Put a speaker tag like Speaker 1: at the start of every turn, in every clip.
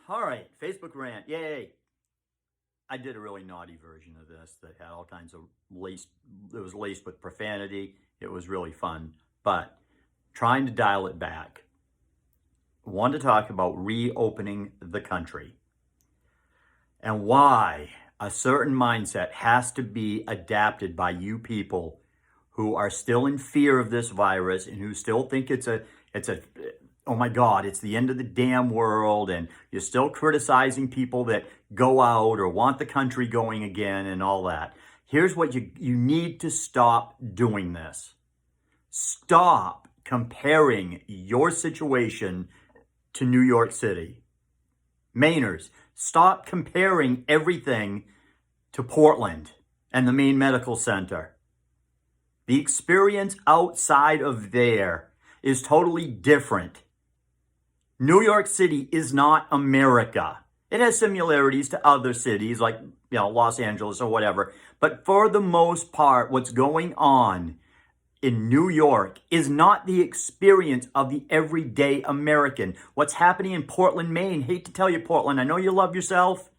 Speaker 1: All right, Facebook rant. Yay. I did a really naughty version of this that had all kinds of it was laced with profanity. It was really fun, but trying to dial it back. I want to talk about reopening the country and why a certain mindset has to be adapted by you people who are still in fear of this virus and who still think it's a oh my God, it's the end of the damn world, and you're still criticizing people that go out or want the country going again and all that. Here's what you need to stop doing this. Stop comparing your situation to New York City. Mainers, stop comparing everything to Portland and the Maine Medical Center. The experience outside of there is totally different. New York City is not America. It has similarities to other cities like, Los Angeles or whatever. But for the most part, what's going on in New York is not the experience of the everyday American. What's happening in Portland, Maine, hate to tell you, Portland, I know you love yourself,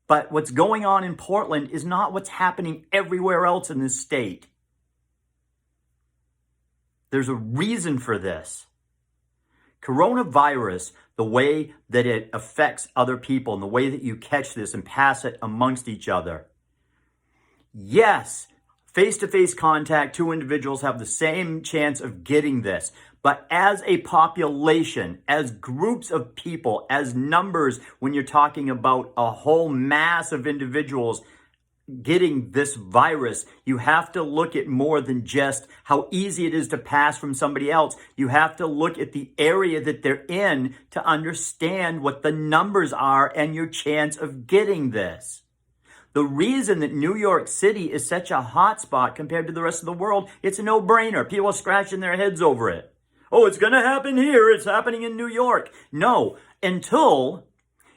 Speaker 1: but what's going on in Portland is not what's happening everywhere else in this state. There's a reason for this. Coronavirus, the way that it affects other people and the way that you catch this and pass it amongst each other. Yes, face-to-face contact, two individuals have the same chance of getting this. But as a population, as groups of people, as numbers, when you're talking about a whole mass of individuals getting this virus, you have to look at more than just how easy it is to pass from somebody else. You have to look at the area that they're in to understand what the numbers are and your chance of getting this. The reason that New York City is such a hot spot compared to the rest of the world, it's a no-brainer. People are scratching their heads over it. Oh, it's going to happen here. It's happening in New York. No, until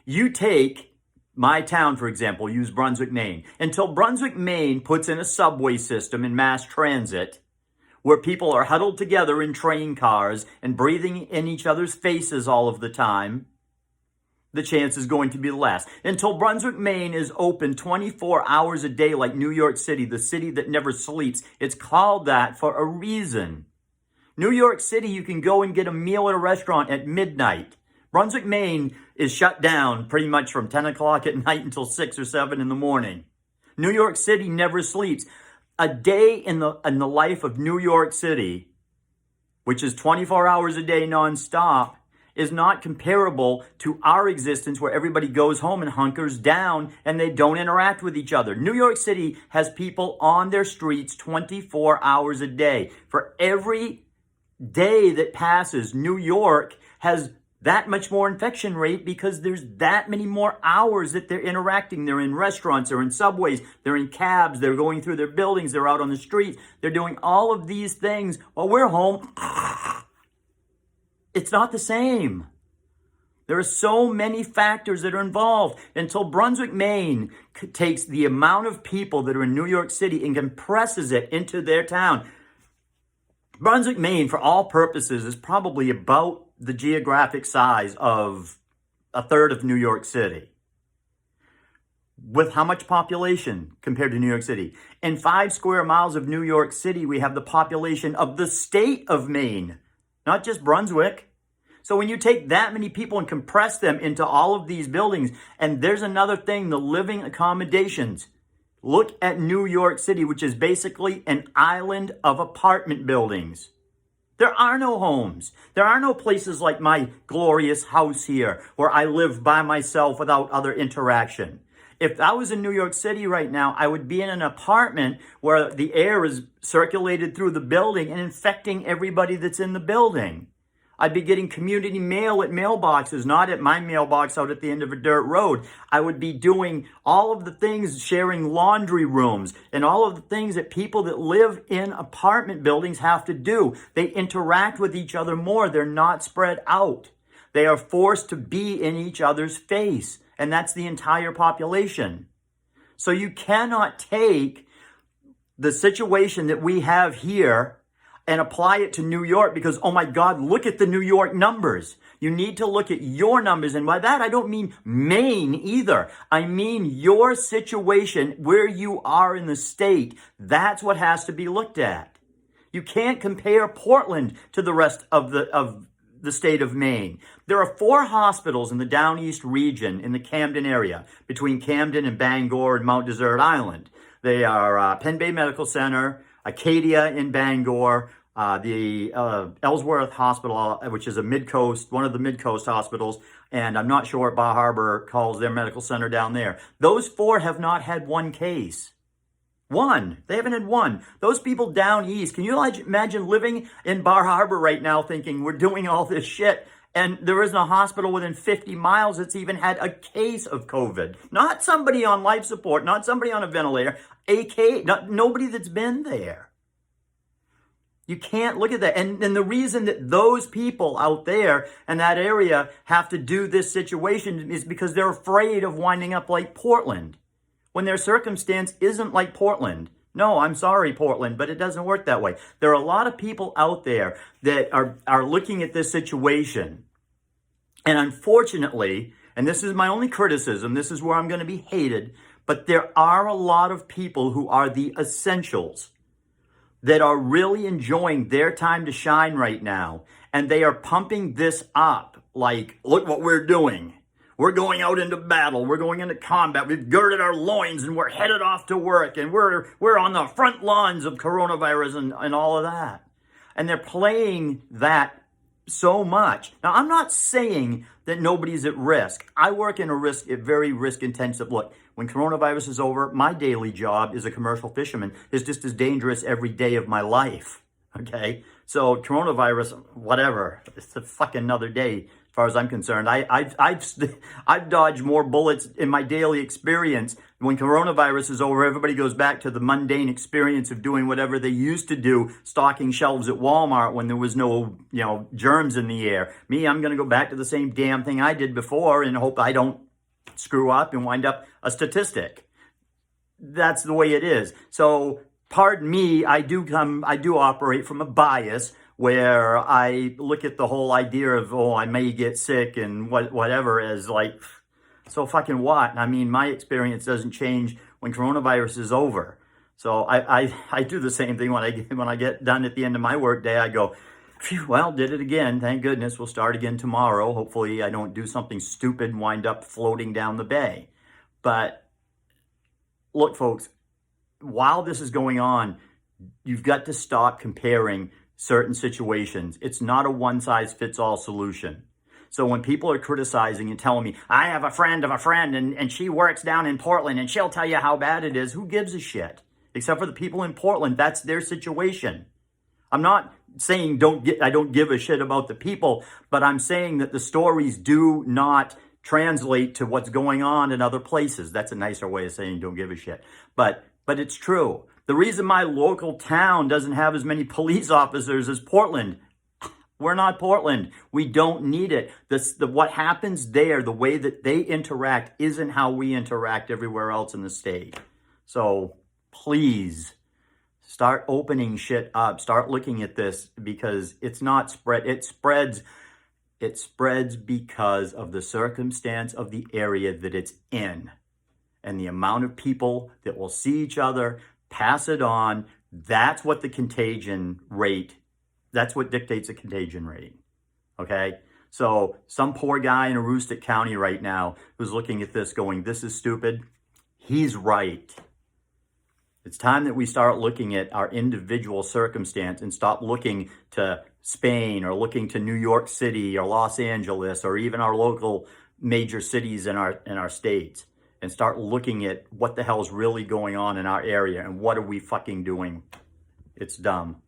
Speaker 1: you take my town, for example, use Brunswick, Maine. Until Brunswick, Maine puts in a subway system in mass transit where people are huddled together in train cars and breathing in each other's faces all of the time, the chance is going to be less. Until Brunswick, Maine is open 24 hours a day like New York City, the city that never sleeps. It's called that for a reason. New York City, you can go and get a meal at a restaurant at midnight. Brunswick, Maine is shut down pretty much from 10 o'clock at night until 6 or 7 in the morning. New York City never sleeps. A day in the life of New York City, which is 24 hours a day nonstop, is not comparable to our existence where everybody goes home and hunkers down and they don't interact with each other. New York City has people on their streets 24 hours a day. For every day that passes, New York has that much more infection rate because there's that many more hours that they're interacting. They're in restaurants, they're in subways, they're in cabs, they're going through their buildings, they're out on the streets, they're doing all of these things while we're home. It's not the same. There are so many factors that are involved. Until Brunswick, Maine takes the amount of people that are in New York City and compresses it into their town. Brunswick, Maine, for all purposes, is probably about the geographic size of a third of New York City. With how much population compared to New York City? In 5 square miles of New York City, we have the population of the state of Maine, not just Brunswick. So when you take that many people and compress them into all of these buildings, and there's another thing, the living accommodations. Look at New York City, which is basically an island of apartment buildings. There are no homes. There are no places like my glorious house here where I live by myself without other interaction. If I was in New York City right now, I would be in an apartment where the air is circulated through the building and infecting everybody that's in the building. I'd be getting community mail at mailboxes, not at my mailbox out at the end of a dirt road. I would be doing all of the things, sharing laundry rooms, and all of the things that people that live in apartment buildings have to do. They interact with each other more. They're not spread out. They are forced to be in each other's face, and that's the entire population. So you cannot take the situation that we have here and apply it to New York because, oh my God, look at the New York numbers. You need to look at your numbers. And by that, I don't mean Maine either. I mean your situation, where you are in the state. That's what has to be looked at. You can't compare Portland to the rest of the state of Maine. There are 4 hospitals in the Down East region in the Camden area, between Camden and Bangor and Mount Desert Island. They are Penn Bay Medical Center, Acadia in Bangor, the Ellsworth Hospital, which is one of the mid-coast hospitals, and I'm not sure what Bar Harbor calls their medical center down there. Those 4 have not had one case. One. They haven't had one. Those people down east, can you imagine living in Bar Harbor right now thinking we're doing all this shit, and there isn't a hospital within 50 miles that's even had a case of COVID? Not somebody on life support, not somebody on a ventilator, nobody that's been there. You can't look at that. And the reason that those people out there in that area have to do this situation is because they're afraid of winding up like Portland, when their circumstance isn't like Portland. No, I'm sorry, Portland, but it doesn't work that way. There are a lot of people out there that are looking at this situation. And unfortunately, and this is my only criticism, this is where I'm going to be hated, but there are a lot of people who are the essentials that are really enjoying their time to shine right now. And they are pumping this up like, look what we're doing. We're going out into battle. We're going into combat. We've girded our loins and we're headed off to work. And we're on the front lines of coronavirus and all of that. And they're playing that so much. Now, I'm not saying that nobody's at risk. I work in a very risk-intensive. Look, when coronavirus is over, my daily job as a commercial fisherman is just as dangerous every day of my life. Okay? So coronavirus, whatever, it's a fucking another day. As far as I'm concerned, I've dodged more bullets in my daily experience. When coronavirus is over, everybody goes back to the mundane experience of doing whatever they used to do, stocking shelves at Walmart when there was no, germs in the air. Me, I'm going to go back to the same damn thing I did before and hope I don't screw up and wind up a statistic. That's the way it is. So, pardon me, I do operate from a bias where I look at the whole idea of, I may get sick and whatever as like, so fucking what? I mean, my experience doesn't change when coronavirus is over. So I do the same thing when I get done at the end of my work day. I go, phew, well, did it again. Thank goodness. We'll start again tomorrow. Hopefully I don't do something stupid and wind up floating down the bay. But look, folks, while this is going on, you've got to stop comparing certain situations. It's not a one-size-fits-all solution. So when people are criticizing and telling me, I have a friend of a friend and she works down in Portland and she'll tell you how bad it is, who gives a shit? Except for the people in Portland, that's their situation. I'm not saying I don't give a shit about the people, but I'm saying that the stories do not translate to what's going on in other places. That's a nicer way of saying don't give a shit. But it's true. The reason my local town doesn't have as many police officers as Portland, we're not Portland. We don't need it. What happens there, the way that they interact, isn't how we interact everywhere else in the state. So please start opening shit up. Start looking at this because it's not spread. It spreads because of the circumstance of the area that it's in and the amount of people that will see each other, pass it on. That's what the contagion rate, that's what dictates a contagion rate. Okay? So some poor guy in Aroostook County right now who's looking at this going, this is stupid. He's right. It's time that we start looking at our individual circumstance and stop looking to Spain or looking to New York City or Los Angeles or even our local major cities in our states, and start looking at what the hell's really going on in our area and what are we fucking doing. It's dumb.